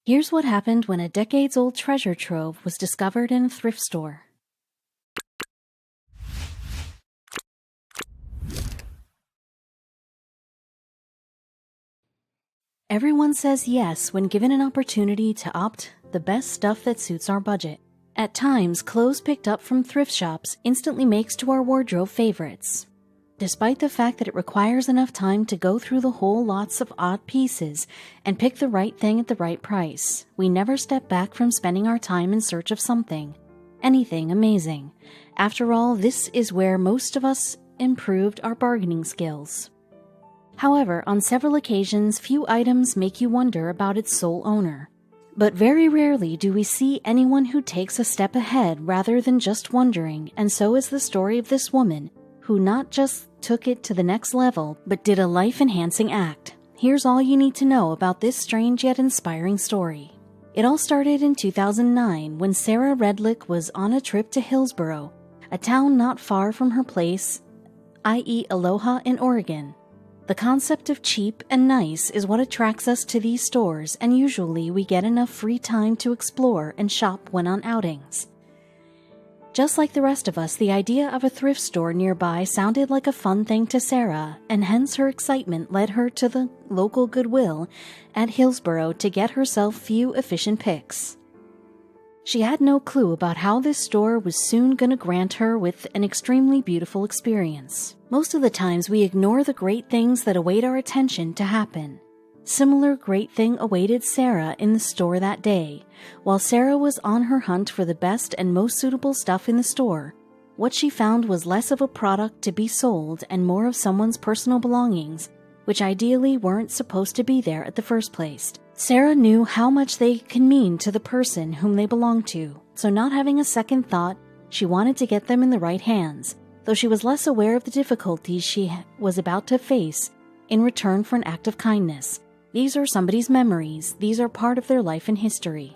Here's what happened when a decades-old treasure trove was discovered in a thrift store. Everyone says yes when given an opportunity to opt the best stuff that suits our budget. At times, clothes picked up from thrift shops instantly makes to our wardrobe favorites. Despite the fact that it requires enough time to go through the whole lots of odd pieces and pick the right thing at the right price, we never step back from spending our time in search of anything amazing. After all, this is where most of us improved our bargaining skills. However, on several occasions, few items make you wonder about its sole owner. But very rarely do we see anyone who takes a step ahead rather than just wondering, and so is the story of this woman who not just took it to the next level, but did a life-enhancing act. Here's all you need to know about this strange yet inspiring story. It all started in 2009 when Sarah Redlick was on a trip to Hillsboro, a town not far from her place, i.e. Aloha in Oregon. The concept of cheap and nice is what attracts us to these stores, and usually we get enough free time to explore and shop when on outings. Just like the rest of us, the idea of a thrift store nearby sounded like a fun thing to Sarah, and hence her excitement led her to the local Goodwill at Hillsboro to get herself few efficient picks. She had no clue about how this store was soon going to grant her with an extremely beautiful experience. Most of the times we ignore the great things that await our attention to happen. Similar great thing awaited Sarah in the store that day. While Sarah was on her hunt for the best and most suitable stuff in the store, what she found was less of a product to be sold and more of someone's personal belongings, which ideally weren't supposed to be there at the first place. Sarah knew how much they can mean to the person whom they belonged to, so not having a second thought, she wanted to get them in the right hands, though she was less aware of the difficulties she was about to face in return for an act of kindness. These are somebody's memories. These are part of their life and history.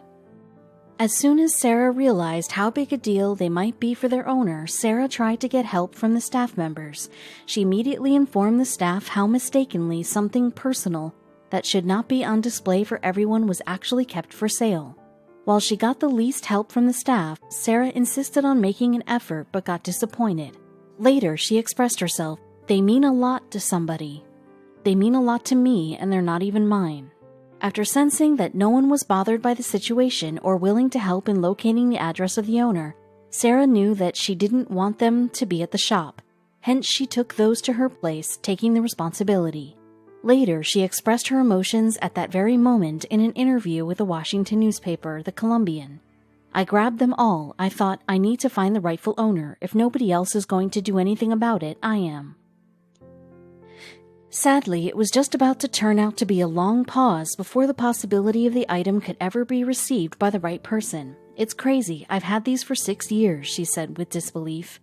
As soon as Sarah realized how big a deal they might be for their owner, Sarah tried to get help from the staff members. She immediately informed the staff how mistakenly something personal that should not be on display for everyone was actually kept for sale. While she got the least help from the staff, Sarah insisted on making an effort but got disappointed. Later, she expressed herself, "They mean a lot to somebody. They mean a lot to me, and they're not even mine." After sensing that no one was bothered by the situation or willing to help in locating the address of the owner, Sarah knew that she didn't want them to be at the shop. Hence, she took those to her place, taking the responsibility. Later, she expressed her emotions at that very moment in an interview with a Washington newspaper, The Columbian. "I grabbed them all. I thought, I need to find the rightful owner. If nobody else is going to do anything about it, I am." Sadly, it was just about to turn out to be a long pause before the possibility of the item could ever be received by the right person. "It's crazy. I've had these for 6 years, she said with disbelief.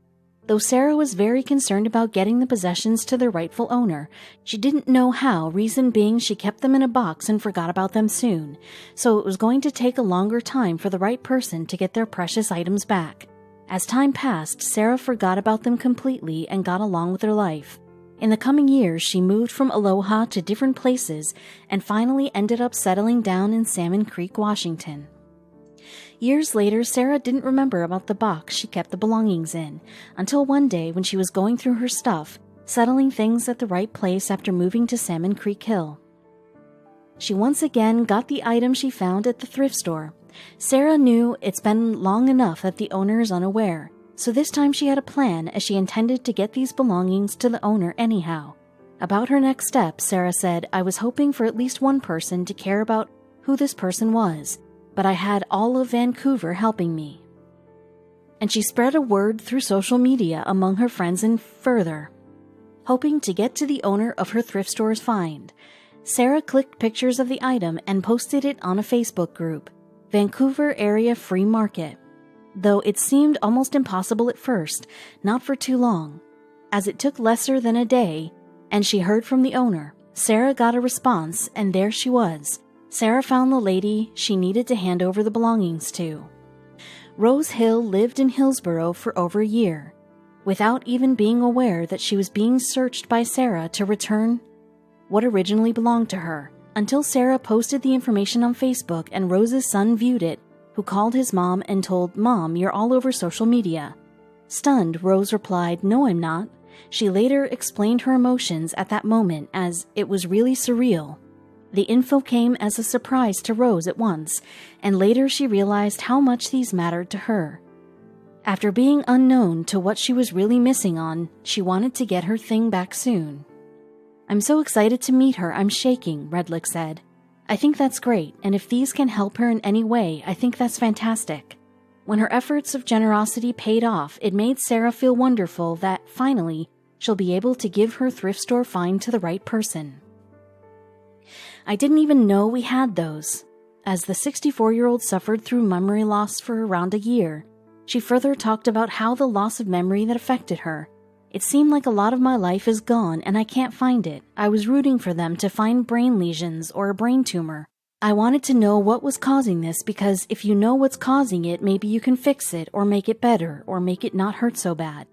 Though Sarah was very concerned about getting the possessions to their rightful owner, she didn't know how, reason being she kept them in a box and forgot about them soon, so it was going to take a longer time for the right person to get their precious items back. As time passed, Sarah forgot about them completely and got along with her life. In the coming years, she moved from Aloha to different places and finally ended up settling down in Salmon Creek, Washington. Years later, Sarah didn't remember about the box she kept the belongings in, until one day when she was going through her stuff, settling things at the right place after moving to Salmon Creek Hill. She once again got the item she found at the thrift store. Sarah knew it's been long enough that the owner is unaware, so this time she had a plan as she intended to get these belongings to the owner anyhow. About her next step, Sarah said, "I was hoping for at least one person to care about who this person was, but I had all of Vancouver helping me." And she spread a word through social media among her friends and further, hoping to get to the owner of her thrift store's find. Sarah clicked pictures of the item and posted it on a Facebook group, Vancouver Area Free Market. Though it seemed almost impossible at first, not for too long. As it took lesser than a day, and she heard from the owner, Sarah got a response, and there she was. Sarah found the lady she needed to hand over the belongings to. Rose Hill lived in Hillsboro for over a year, without even being aware that she was being searched by Sarah to return what originally belonged to her. until Sarah posted the information on Facebook and Rose's son viewed it, who called his mom and told, "Mom, you're all over social media." Stunned, Rose replied, "No, I'm not." She later explained her emotions at that moment as it was really surreal. The info came as a surprise to Rose at once, and later she realized how much these mattered to her. After being unknown to what she was really missing on, she wanted to get her thing back soon. "I'm so excited to meet her, I'm shaking," Redlick said. "I think that's great, and if these can help her in any way, I think that's fantastic." When her efforts of generosity paid off, it made Sarah feel wonderful that, finally, she'll be able to give her thrift store find to the right person. "I didn't even know we had those." As the 64-year-old suffered through memory loss for around a year, she further talked about how the loss of memory that affected her. "It seemed like a lot of my life is gone and I can't find it. I was rooting for them to find brain lesions or a brain tumor. I wanted to know what was causing this because if you know what's causing it, maybe you can fix it or make it better or make it not hurt so bad."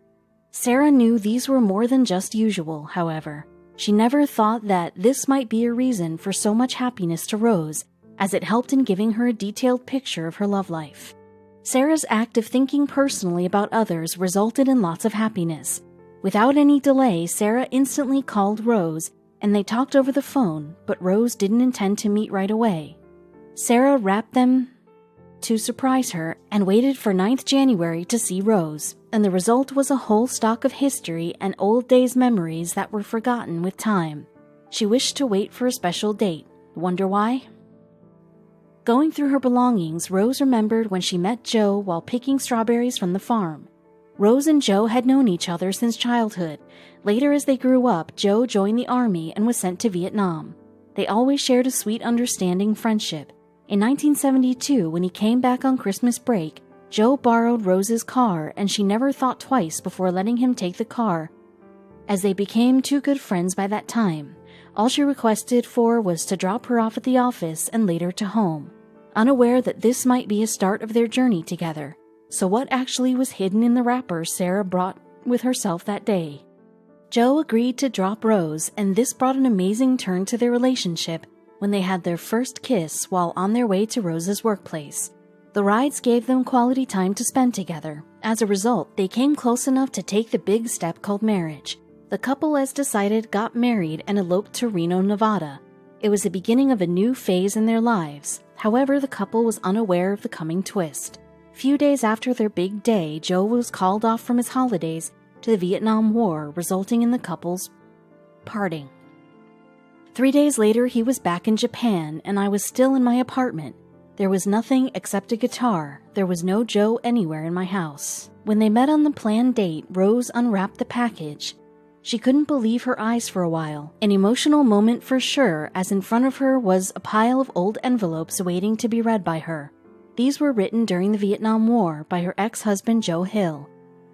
Sarah knew these were more than just usual, however. She never thought that this might be a reason for so much happiness to Rose, as it helped in giving her a detailed picture of her love life. Sarah's act of thinking personally about others resulted in lots of happiness. Without any delay, Sarah instantly called Rose, and they talked over the phone, but Rose didn't intend to meet right away. Sarah wrapped them to surprise her and waited for 9th January to see Rose, and the result was a whole stock of history and old days memories that were forgotten with time. She wished to wait for a special date. Wonder why? Going through her belongings, Rose remembered when she met Joe while picking strawberries from the farm. Rose and Joe had known each other since childhood. Later, as they grew up, Joe joined the army and was sent to Vietnam. They always shared a sweet, understanding friendship. In 1972, when he came back on Christmas break, Joe borrowed Rose's car, and she never thought twice before letting him take the car, as they became two good friends by that time. All she requested for was to drop her off at the office and later to home, unaware that this might be a start of their journey together. So what actually was hidden in the wrapper Sarah brought with herself that day? Joe agreed to drop Rose, and this brought an amazing turn to their relationship when they had their first kiss while on their way to Rose's workplace. The rides gave them quality time to spend together. As a result, they came close enough to take the big step called marriage. The couple, as decided, got married and eloped to Reno, Nevada. It was the beginning of a new phase in their lives. However, the couple was unaware of the coming twist. Few days after their big day, Joe was called off from his holidays to the Vietnam War, resulting in the couple's parting. 3 days later, he was back in Japan, and I was still in my apartment. There was nothing except a guitar. There was no Joe anywhere in my house. When they met on the planned date, Rose unwrapped the package. She couldn't believe her eyes for a while. An emotional moment for sure, as in front of her was a pile of old envelopes waiting to be read by her. These were written during the Vietnam War by her ex-husband Joe Hill.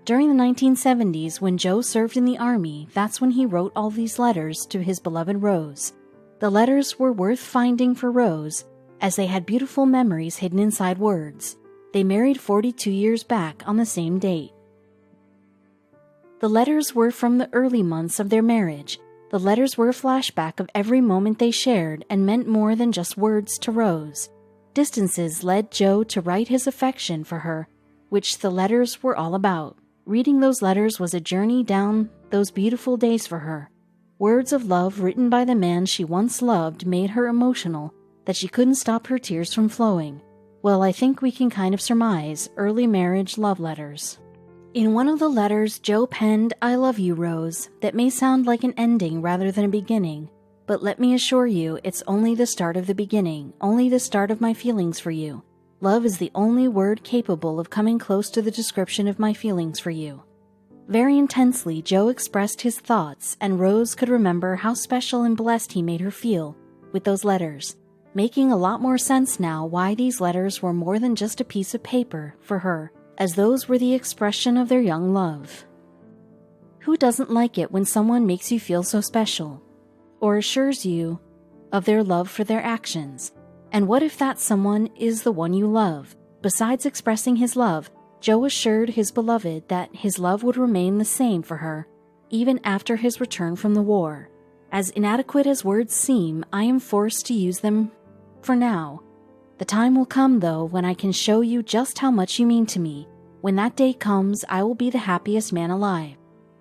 During the 1970s, when Joe served in the Army, that's when he wrote all these letters to his beloved Rose. The letters were worth finding for Rose, as they had beautiful memories hidden inside words. They married 42 years back on the same date. The letters were from the early months of their marriage. The letters were a flashback of every moment they shared and meant more than just words to Rose. Distances led Joe to write his affection for her, which the letters were all about. Reading those letters was a journey down those beautiful days for her. Words of love written by the man she once loved made her emotional, that she couldn't stop her tears from flowing. Well, I think we can kind of surmise early marriage love letters. In one of the letters, Joe penned, "I love you, Rose." That may sound like an ending rather than a beginning, but let me assure you, it's only the start of the beginning, only the start of my feelings for you. Love is the only word capable of coming close to the description of my feelings for you. Very intensely, Joe expressed his thoughts, and Rose could remember how special and blessed he made her feel with those letters, making a lot more sense now why these letters were more than just a piece of paper for her, as those were the expression of their young love. Who doesn't like it when someone makes you feel so special, or assures you of their love for their actions? And what if that someone is the one you love? Besides expressing his love, Joe assured his beloved that his love would remain the same for her, even after his return from the war. As inadequate as words seem, I am forced to use them for now. The time will come, though, when I can show you just how much you mean to me. When that day comes, I will be the happiest man alive."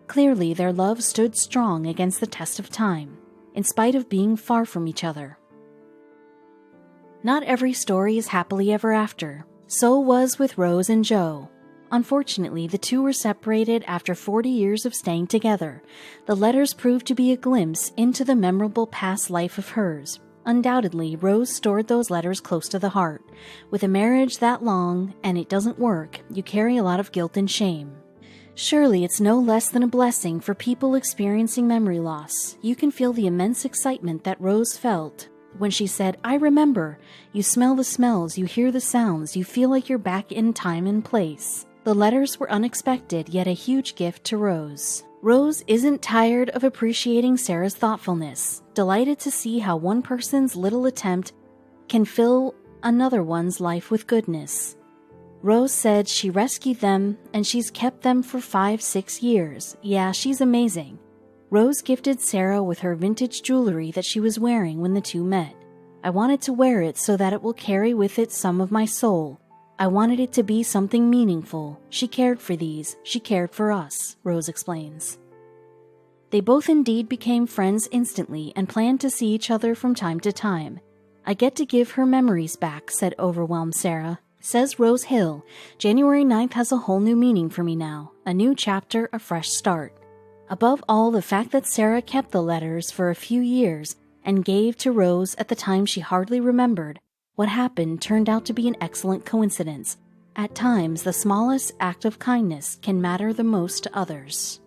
Clearly, their love stood strong against the test of time, in spite of being far from each other. Not every story is happily ever after. So was with Rose and Joe. Unfortunately, the two were separated after 40 years of staying together. The letters proved to be a glimpse into the memorable past life of hers. Undoubtedly, Rose stored those letters close to the heart. With a marriage that long, and it doesn't work, you carry a lot of guilt and shame. Surely it's no less than a blessing for people experiencing memory loss. You can feel the immense excitement that Rose felt when she said, "I remember." You smell the smells, you hear the sounds, you feel like you're back in time and place. The letters were unexpected, yet a huge gift to Rose. Rose isn't tired of appreciating Sarah's thoughtfulness, delighted to see how one person's little attempt can fill another one's life with goodness. Rose said she rescued them and she's kept them for 5-6 years. Yeah, she's amazing. Rose gifted Sarah with her vintage jewelry that she was wearing when the two met. "I wanted to wear it so that it will carry with it some of my soul. I wanted it to be something meaningful. She cared for these. She cared for us," Rose explains. They both indeed became friends instantly and planned to see each other from time to time. "I get to give her memories back," said overwhelmed Sarah. Says Rose Hill, "January 9th has a whole new meaning for me now. A new chapter, a fresh start." Above all, the fact that Sarah kept the letters for a few years and gave to Rose at the time she hardly remembered what happened turned out to be an excellent coincidence. At times, the smallest act of kindness can matter the most to others.